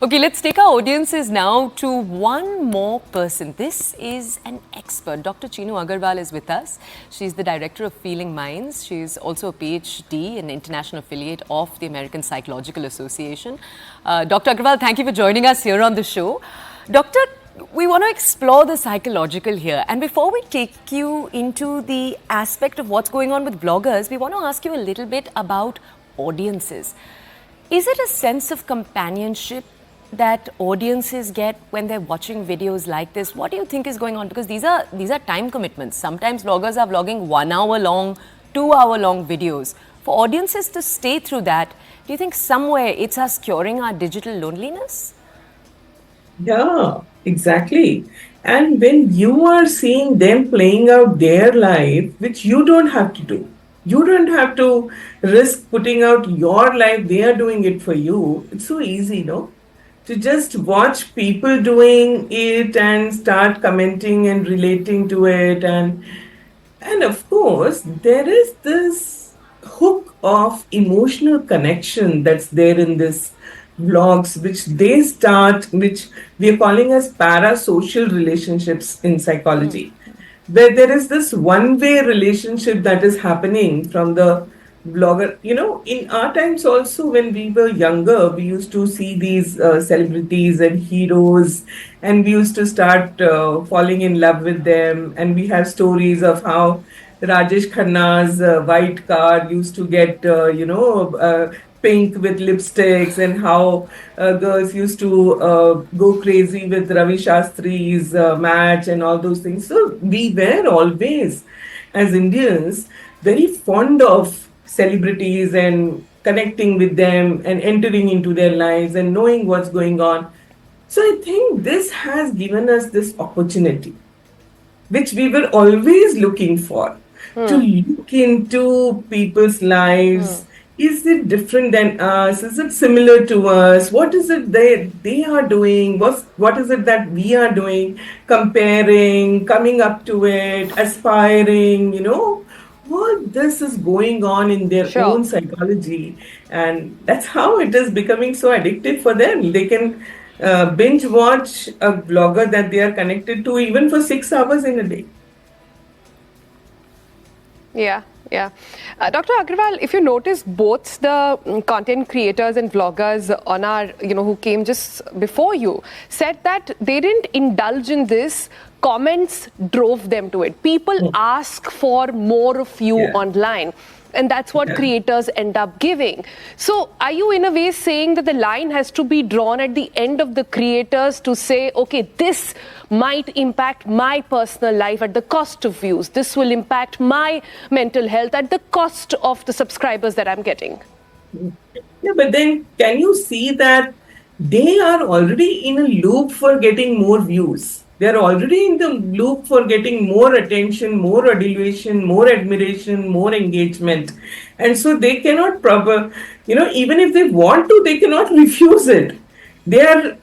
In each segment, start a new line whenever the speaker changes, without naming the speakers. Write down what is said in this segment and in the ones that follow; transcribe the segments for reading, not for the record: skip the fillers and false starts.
Okay, let's take our audiences now to one more person. This is an expert. Dr. Chinu Agarwal is with us. She's the director of Feeling Minds. She's also a PhD, an international affiliate of the American Psychological Association. Dr. Agarwal, thank you for joining us here on the show. Doctor, we want to explore the psychological here. And before we take you into the aspect of what's going on with bloggers, we want to ask you a little bit about audiences. Is it a sense of companionship that audiences get when they're watching videos like this? What do you think is going on? Because these are time commitments. Sometimes bloggers are vlogging 1 hour long, 2 hour long videos. For audiences to stay through that, do you think somewhere it's us curing our digital loneliness?
Yeah, exactly. And when you are seeing them playing out their life, which you don't have to do, you don't have to risk putting out your life, they are doing it for you. It's so easy, no? To just watch people doing it and start commenting and relating to it. And of course, there is this hook of emotional connection that's there in this vlogs, which we are calling as parasocial relationships in psychology, where there is this one-way relationship that is happening from the vlogger. In our times also, when we were younger, we used to see these celebrities and heroes, and we used to start falling in love with them. And we have stories of how Rajesh Khanna's white car used to get, pink with lipsticks, and how girls used to go crazy with Ravi Shastri's match and all those things. So we were always, as Indians, very fond of celebrities and connecting with them and entering into their lives and knowing what's going on. So I think this has given us this opportunity, which we were always looking for, to look into people's lives. Is it different than us? Is it similar to us? What is it they are doing? What is it that we are doing? Comparing, coming up to it, aspiring, all this is going on in their
Sure.
own psychology. And that's how it is becoming so addictive for them. They can binge watch a blogger that they are connected to even for 6 hours in a day.
Yeah, yeah. Dr. Agarwal, if you notice, both the content creators and vloggers on our, who came just before you, said that they didn't indulge in this. Comments drove them to it. People ask for more of you
Yeah.
online. And that's what
Yeah.
creators end up giving. So, are you in a way saying that the line has to be drawn at the end of the creators to say, okay, this might impact my personal life at the cost of views, this will impact my mental health at the cost of the subscribers that I'm getting?
Yeah, but then can you see that they are already in a loop for getting more views? They're already in the loop for getting more attention, more adulation, more admiration, more engagement. And so they cannot even if they want to, they cannot refuse it. They are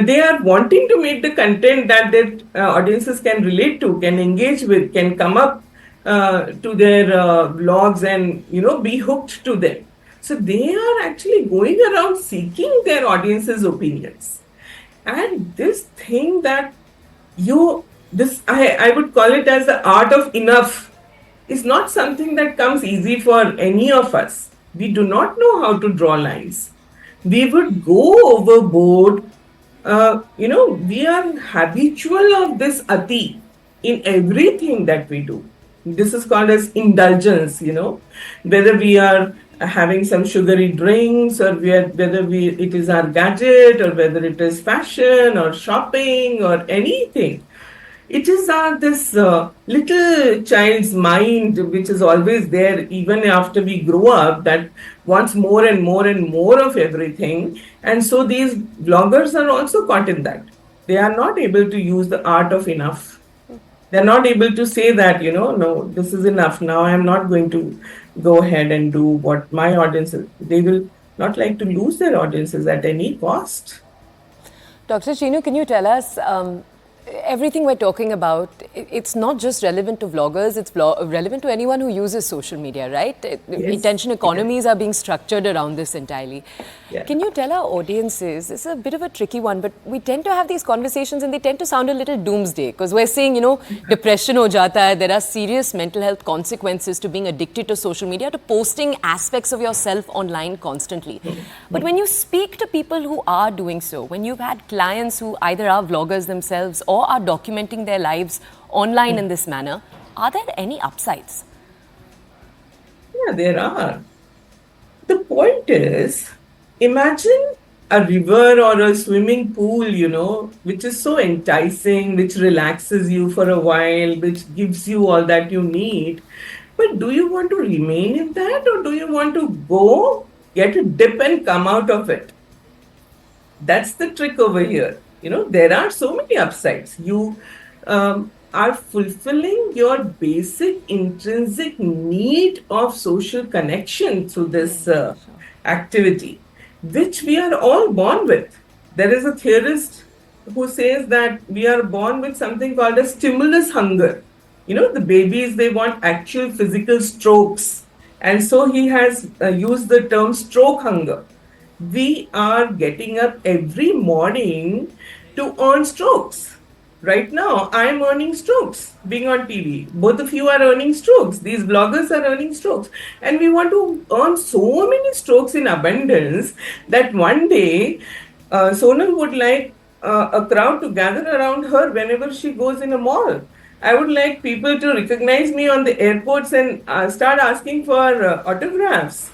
they are wanting to make the content that their audiences can relate to, can engage with, can come up to their vlogs and be hooked to them. So they are actually going around seeking their audience's opinions. And this thing that I would call it as the art of enough, is not something that comes easy for any of us. We do not know how to draw lines. We would go overboard. We are habitual of this ati in everything that we do. This is called as indulgence, whether we are having some sugary drinks, or it is our gadget, or whether it is fashion or shopping or anything. It is this little child's mind which is always there even after we grow up, that wants more and more and more of everything. And so these vloggers are also caught in that. They are not able to use the art of enough. They're not able to say that, no, this is enough. Now I'm not going to go ahead and do what my audience is. They will not like to lose their audiences at any cost.
Dr. Chinu, can you tell us, everything we're talking about, it's not just relevant to vloggers, it's relevant to anyone who uses social media, right?
Yes.
Attention economies are being structured around this entirely.
Yeah.
Can you tell our audiences, this is a bit of a tricky one, but we tend to have these conversations and they tend to sound a little doomsday because we're saying, depression ho jata hai, there are serious mental health consequences to being addicted to social media, to posting aspects of yourself online constantly. But when you speak to people who are doing so, when you've had clients who either are vloggers themselves or are documenting their lives online in this manner, are there any upsides?
Yeah, there are. The point is, imagine a river or a swimming pool, which is so enticing, which relaxes you for a while, which gives you all that you need. But do you want to remain in that, or do you want to go, get a dip, and come out of it? That's the trick over here. There are so many upsides. You are fulfilling your basic intrinsic need of social connection through this activity, which we are all born with. There is a theorist who says that we are born with something called a stimulus hunger. The babies, they want actual physical strokes. And so he has used the term stroke hunger. We are getting up every morning to earn strokes. Right now, I am earning strokes being on TV. Both of you are earning strokes. These bloggers are earning strokes. And we want to earn so many strokes in abundance that one day Sonal would like a crowd to gather around her whenever she goes in a mall. I would like people to recognize me on the airports and start asking for autographs.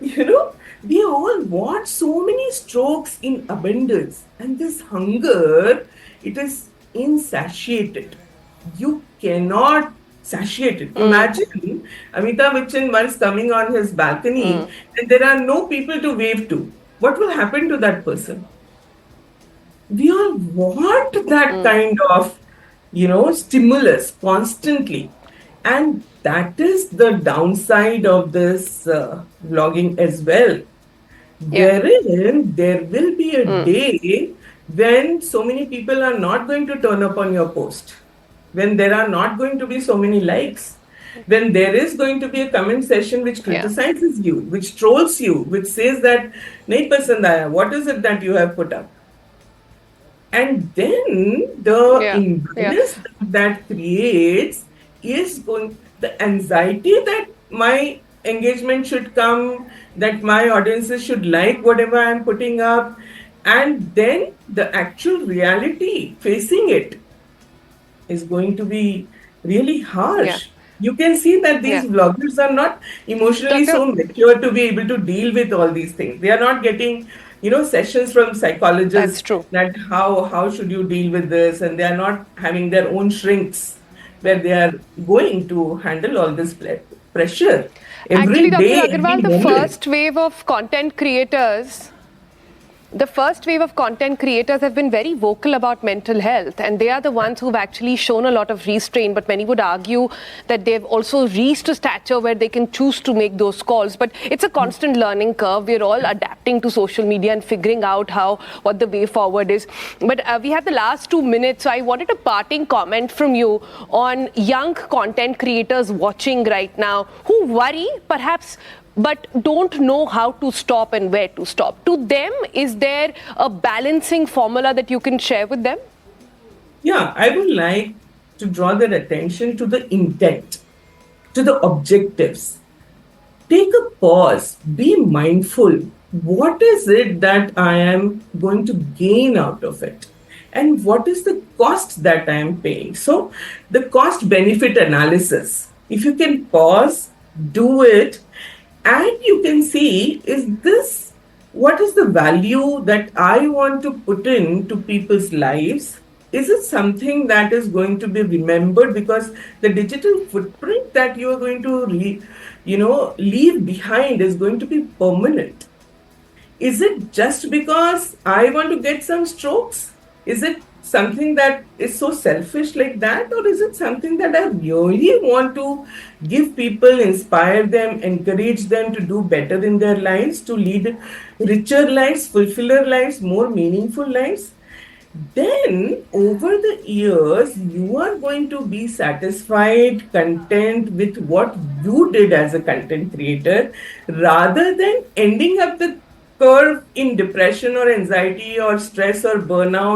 We all want so many strokes in abundance, and this hunger, it is insatiated. You cannot satiate it. Imagine Amitabh Bachchan once coming on his balcony and there are no people to wave to. What will happen to that person? We all want that kind of, stimulus constantly. And that is the downside of this vlogging as well. Wherein there will be a day when so many people are not going to turn up on your post, when there are not going to be so many likes, when there is going to be a comment session which criticizes you, which trolls you, which says that, nahi pasand aaya, what is it that you have put up? And then the imbalance that creates is the anxiety that my engagement should come, that my audiences should like whatever I'm putting up, and then the actual reality facing it is going to be really harsh. You can see that these vloggers are not emotionally so mature to be able to deal with all these things. They are not getting sessions from psychologists that how should you deal with this, and they are not having their own shrinks where they are going to handle all this pressure.
Actually, Dr. Agarwal, the first wave of content creators have been very vocal about mental health, and they are the ones who've actually shown a lot of restraint. But many would argue that they've also reached a stature where they can choose to make those calls. But it's a constant learning curve. We're all adapting to social media and figuring out what the way forward is. But we have the last 2 minutes, so I wanted a parting comment from you on young content creators watching right now who worry, perhaps, but don't know how to stop and where to stop. To them, is there a balancing formula that you can share with them?
Yeah, I would like to draw their attention to the intent, to the objectives. Take a pause, be mindful. What is it that I am going to gain out of it? And what is the cost that I am paying? So, the cost benefit analysis, if you can pause, do it, and you can see, what is the value that I want to put into people's lives? Is it something that is going to be remembered? Because the digital footprint that you are going to leave behind is going to be permanent. Is it just because I want to get some strokes? Is it something that is so selfish like that, or is it something that I really want to give people, inspire them, encourage them to do better in their lives, to lead richer lives, fulfiller lives, more meaningful lives? then over the years, you are going to be satisfied, content with what you did as a content creator rather than ending up the curve in depression or anxiety or stress or burnout